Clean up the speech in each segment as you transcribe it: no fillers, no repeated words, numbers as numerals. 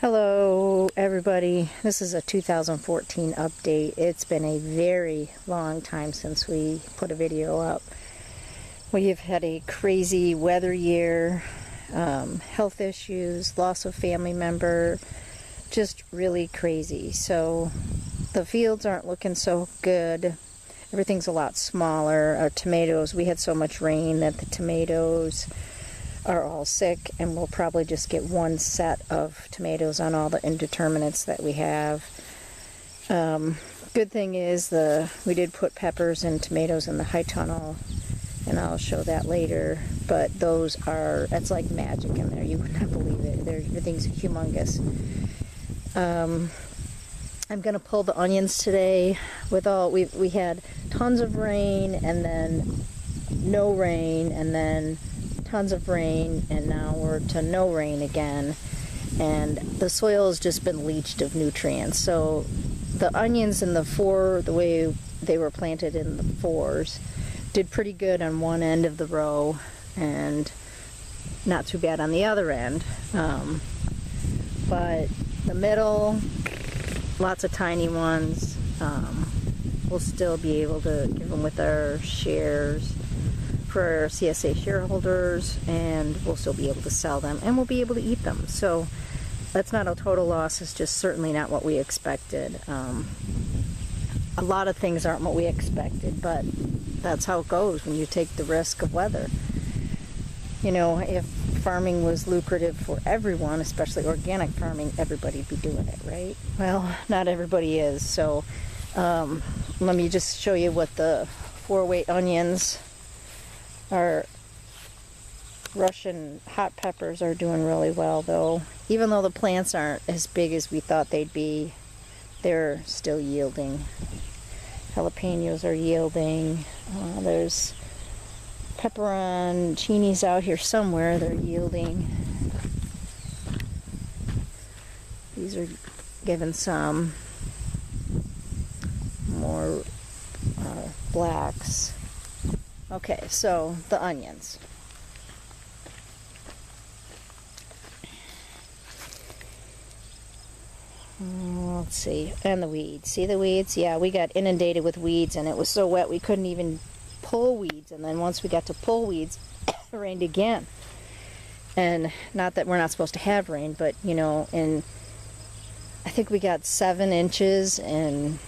Hello everybody, this is a 2014 update. It's been a very long time since we put a video up. We've had a crazy weather year, health issues, loss of family member, just really crazy. So the fields aren't looking so good. Everything's a lot smaller. Our tomatoes, we had so much rain that the tomatoes are all sick, and we'll probably just get one set of tomatoes on all the indeterminates that we have. Good thing is we did put peppers and tomatoes in the high tunnel, and I'll show that later, but that's like magic in there. You would not believe it. Everything's humongous. I'm gonna pull the onions today. We had tons of rain, and then no rain, and then tons of rain, and now we're to no rain again, and the soil has just been leached of nutrients. So the onions in the way they were planted in the fours, did pretty good on one end of the row and not too bad on the other end, but the middle, lots of tiny ones. We'll still be able to give them with our shares for our CSA shareholders, and we'll still be able to sell them, and we'll be able to eat them. So that's not a total loss. It's just certainly not what we expected. A lot of things aren't what we expected, but that's how it goes when you take the risk of weather. You know, if farming was lucrative for everyone, especially organic farming, everybody'd be doing it, right? Well, not everybody is. So let me just show you what the 4-weight onions, our Russian hot peppers, are doing really well, though. Even though the plants aren't as big as we thought they'd be, they're still yielding. Jalapenos are yielding. There's pepperoncinis out here somewhere. They're yielding. These are giving some more blacks. Okay, so the onions. Let's see, and the weeds. See the weeds? Yeah, we got inundated with weeds, and it was so wet we couldn't even pull weeds. And then once we got to pull weeds, it rained again. And not that we're not supposed to have rain, but you know, and I think we got 7 inches in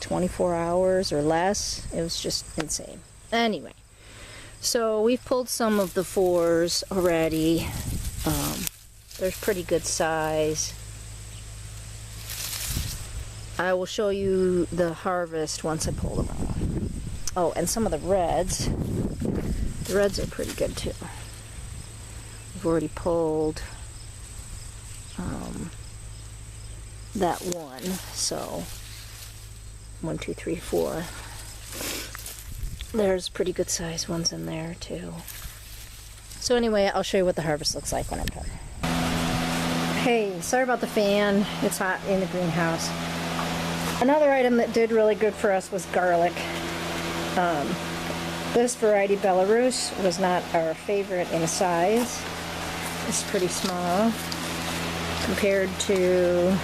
24 hours or less. It was just insane. Anyway, so we've pulled some of the 4s already. They're pretty good size. I will show you the harvest once I pull them all. Oh, and some of the reds. The reds are pretty good too. We've already pulled that one. So 1, 2, 3, 4. There's pretty good sized ones in there too. So anyway, I'll show you what the harvest looks like when I'm done. Hey, sorry about the fan. It's hot in the greenhouse. Another item that did really good for us was garlic. This variety, Belarus, was not our favorite in size. It's pretty small compared to,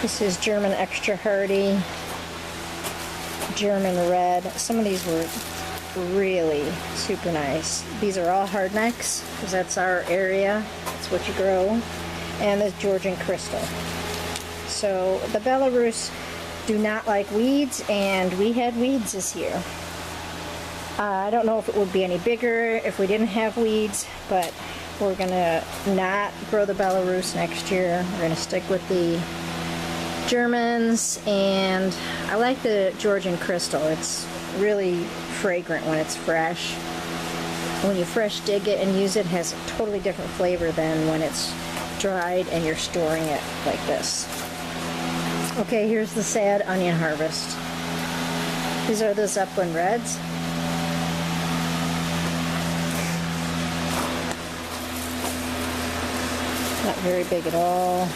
this is German Extra Hardy, German Red. Some of these were really super nice. These are all hardnecks because that's our area. That's what you grow. And this Georgian Crystal. So the Belarus do not like weeds, and we had weeds this year. I don't know if it would be any bigger if we didn't have weeds, but we're gonna not grow the Belarus next year. We're gonna stick with the Germans, and I like the Georgian Crystal. It's really fragrant when it's fresh. When you fresh dig it and use it, it has a totally different flavor than when it's dried and you're storing it like this. Okay, here's the sad onion harvest. These are the Zeppelin Reds. Not very big at all.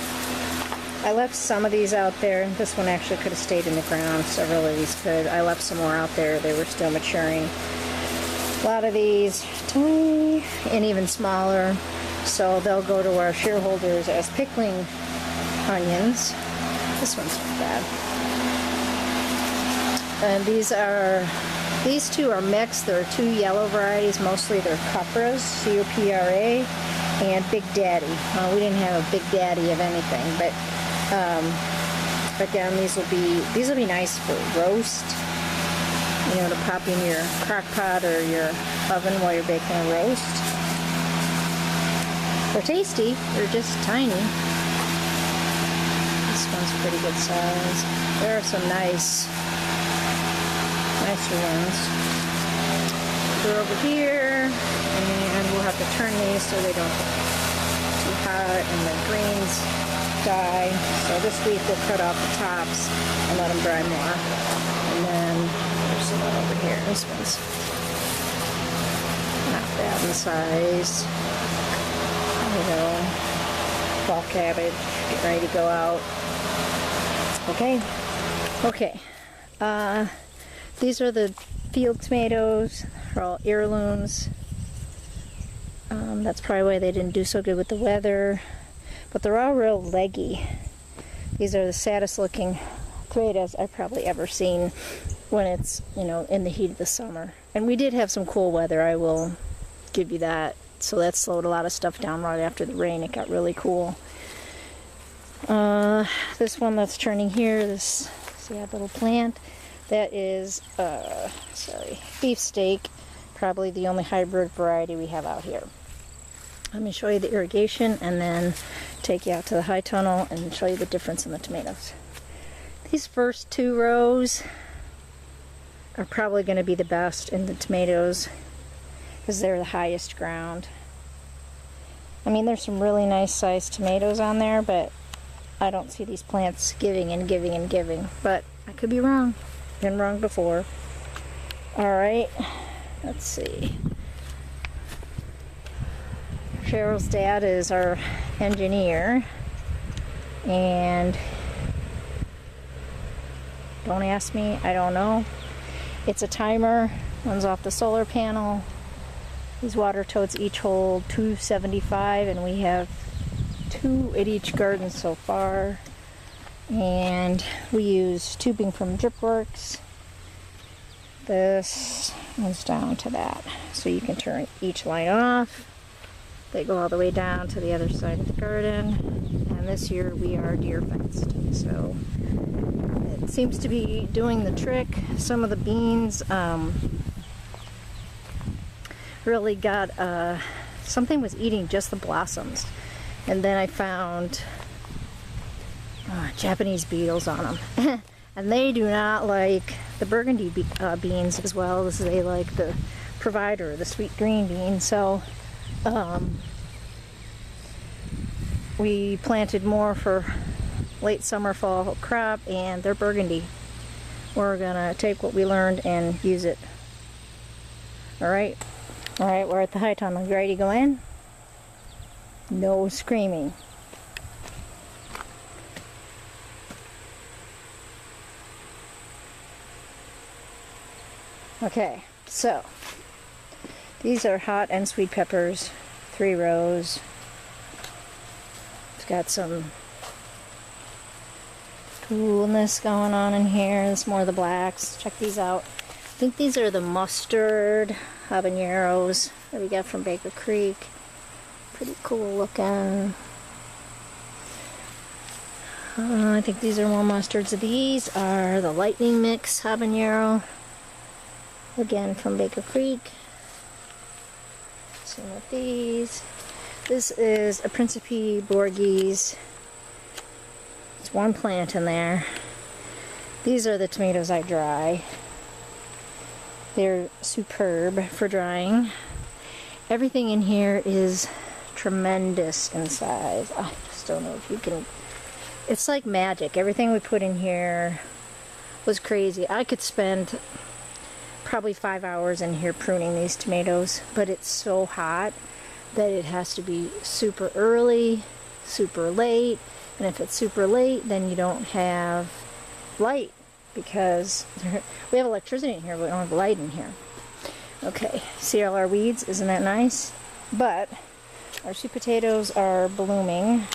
I left some of these out there. This one actually could have stayed in the ground. Several of these could. I left some more out there. They were still maturing. A lot of these tiny and even smaller. So they'll go to our shareholders as pickling onions. This one's not bad. And these two are mixed. There are two yellow varieties. Mostly they're Copras, C-O-P-R-A, and Big Daddy. We didn't have a Big Daddy of anything, but again, these will be nice for roast. You know, to pop in your crock pot or your oven while you're baking a roast. They're tasty. They're just tiny. This one's pretty good size. There are some nicer ones. They're over here, and we'll have to turn these so they don't get too hot and the greens die. So this week we'll cut off the tops and let them dry more. And then there's some over here. This one's not bad in size. You know, fall cabbage, get ready to go out. Okay. These are the field tomatoes. They're all heirlooms. That's probably why they didn't do so good with the weather. But they're all real leggy. These are the saddest looking tomatoes I've probably ever seen when it's, you know, in the heat of the summer. And we did have some cool weather, I will give you that. So that slowed a lot of stuff down right after the rain. It got really cool. This one that's turning here, this, see that little plant? That is, beefsteak. Probably the only hybrid variety we have out here. Let me show you the irrigation and then take you out to the high tunnel and show you the difference in the tomatoes. These first two rows are probably going to be the best in the tomatoes because they're the highest ground. I mean, there's some really nice sized tomatoes on there, but I don't see these plants giving and giving and giving. But I could be wrong. Been wrong before. Alright, let's see. Cheryl's dad is our engineer, and don't ask me, I don't know. It's a timer, runs off the solar panel. These water totes each hold 275, and we have 2 at each garden so far. And we use tubing from DripWorks. This runs down to that, so you can turn each line off. They go all the way down to the other side of the garden. And this year we are deer fenced, so it seems to be doing the trick. Some of the beans really got something was eating just the blossoms, and then I found Japanese beetles on them. And they do not like the burgundy beans as well as they like the provider, the sweet green bean. So we planted more for late summer, fall crop, and they're burgundy. We're gonna take what we learned and use it. Alright, we're at the high tunnel. You ready to go in? No screaming. Okay, so these are hot and sweet peppers, 3 rows. It's got some coolness going on in here. There's more of the blacks. Check these out. I think these are the mustard habaneros that we got from Baker Creek. Pretty cool looking. I think these are more mustards. These are the lightning mix habanero. Again from Baker Creek. Same with these. This is a Principe Borghese. It's one plant in there. These are the tomatoes I dry. They're superb for drying. Everything in here is tremendous in size. I just don't know if you can. It's like magic. Everything we put in here was crazy. I could spend probably 5 hours in here pruning these tomatoes, but it's so hot that it has to be super early, super late, and if it's super late, then you don't have light because we have electricity in here, but we don't have light in here. Okay, see all our weeds? Isn't that nice? But Our sweet potatoes are blooming.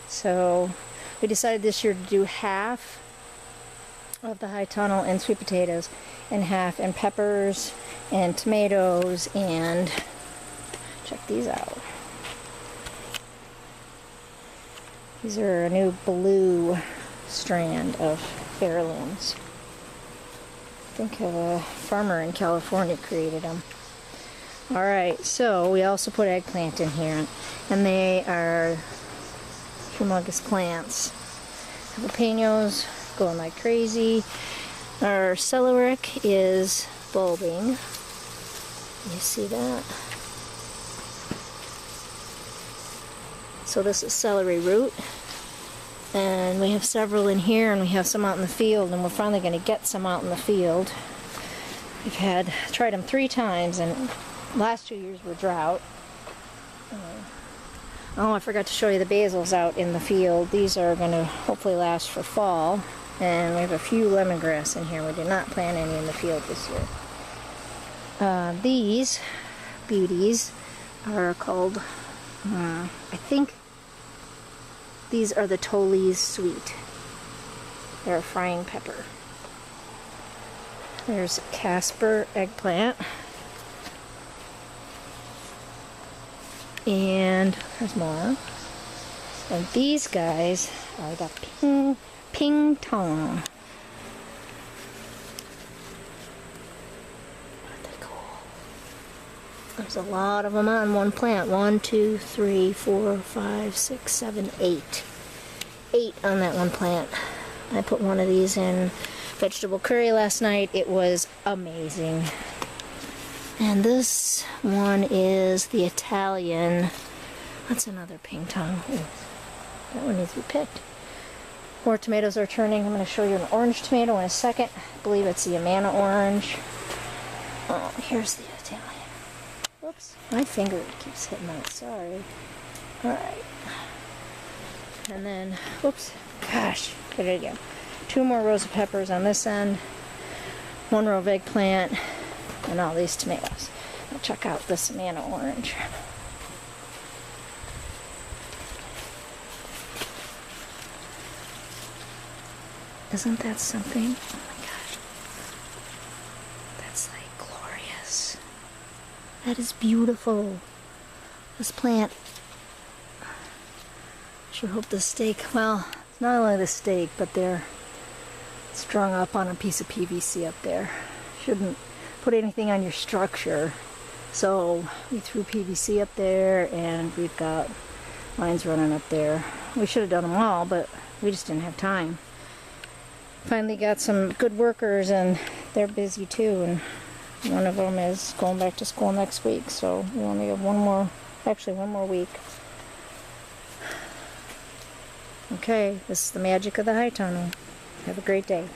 So we decided this year to do half of the high tunnel in sweet potatoes and half in peppers and tomatoes, and check these out. These are a new blue strand of heirlooms. I think a farmer in California created them. Alright, so we also put eggplant in here, and they are humongous plants. Jalapenos going like crazy. Our celeriac is bulbing. You see that? So this is celery root, and we have several in here, and we have some out in the field, and we're finally going to get some out in the field. We've tried them 3 times, and last 2 years were drought. Oh, I forgot to show you the basils out in the field. These are going to hopefully last for fall, and we have a few lemongrass in here. We did not plant any in the field this year. These beauties are called, I think these are the Tolly's Sweet. They're a frying pepper. There's Casper eggplant. And there's more. And these guys are the ping tong. Aren't they cool? There's a lot of them on one plant. 1, 2, 3, 4, 5, 6, 7, 8. 8 on that one plant. I put one of these in vegetable curry last night. It was amazing. And this one is the Italian. That's another ping tong. Ooh, that one needs to be picked. More tomatoes are turning. I'm going to show you an orange tomato in a second. I believe it's the Amana orange. Oh, here's the Italian. Whoops, my finger keeps hitting that. Sorry. Alright. And then, whoops, gosh, get it again. 2 more rows of peppers on this end. 1 row of eggplant. And all these tomatoes. Now check out this Amana orange. Isn't that something? Oh my gosh. That's like glorious. That is beautiful. This plant. I sure hope the stake, well, it's not only the stake, but they're strung up on a piece of PVC up there. Shouldn't put anything on your structure. So we threw PVC up there, and we've got lines running up there. We should have done them all, but we just didn't have time. Finally got some good workers, and they're busy too, and one of them is going back to school next week, so we only have one more week. Okay, this is the magic of the high tunnel. Have a great day.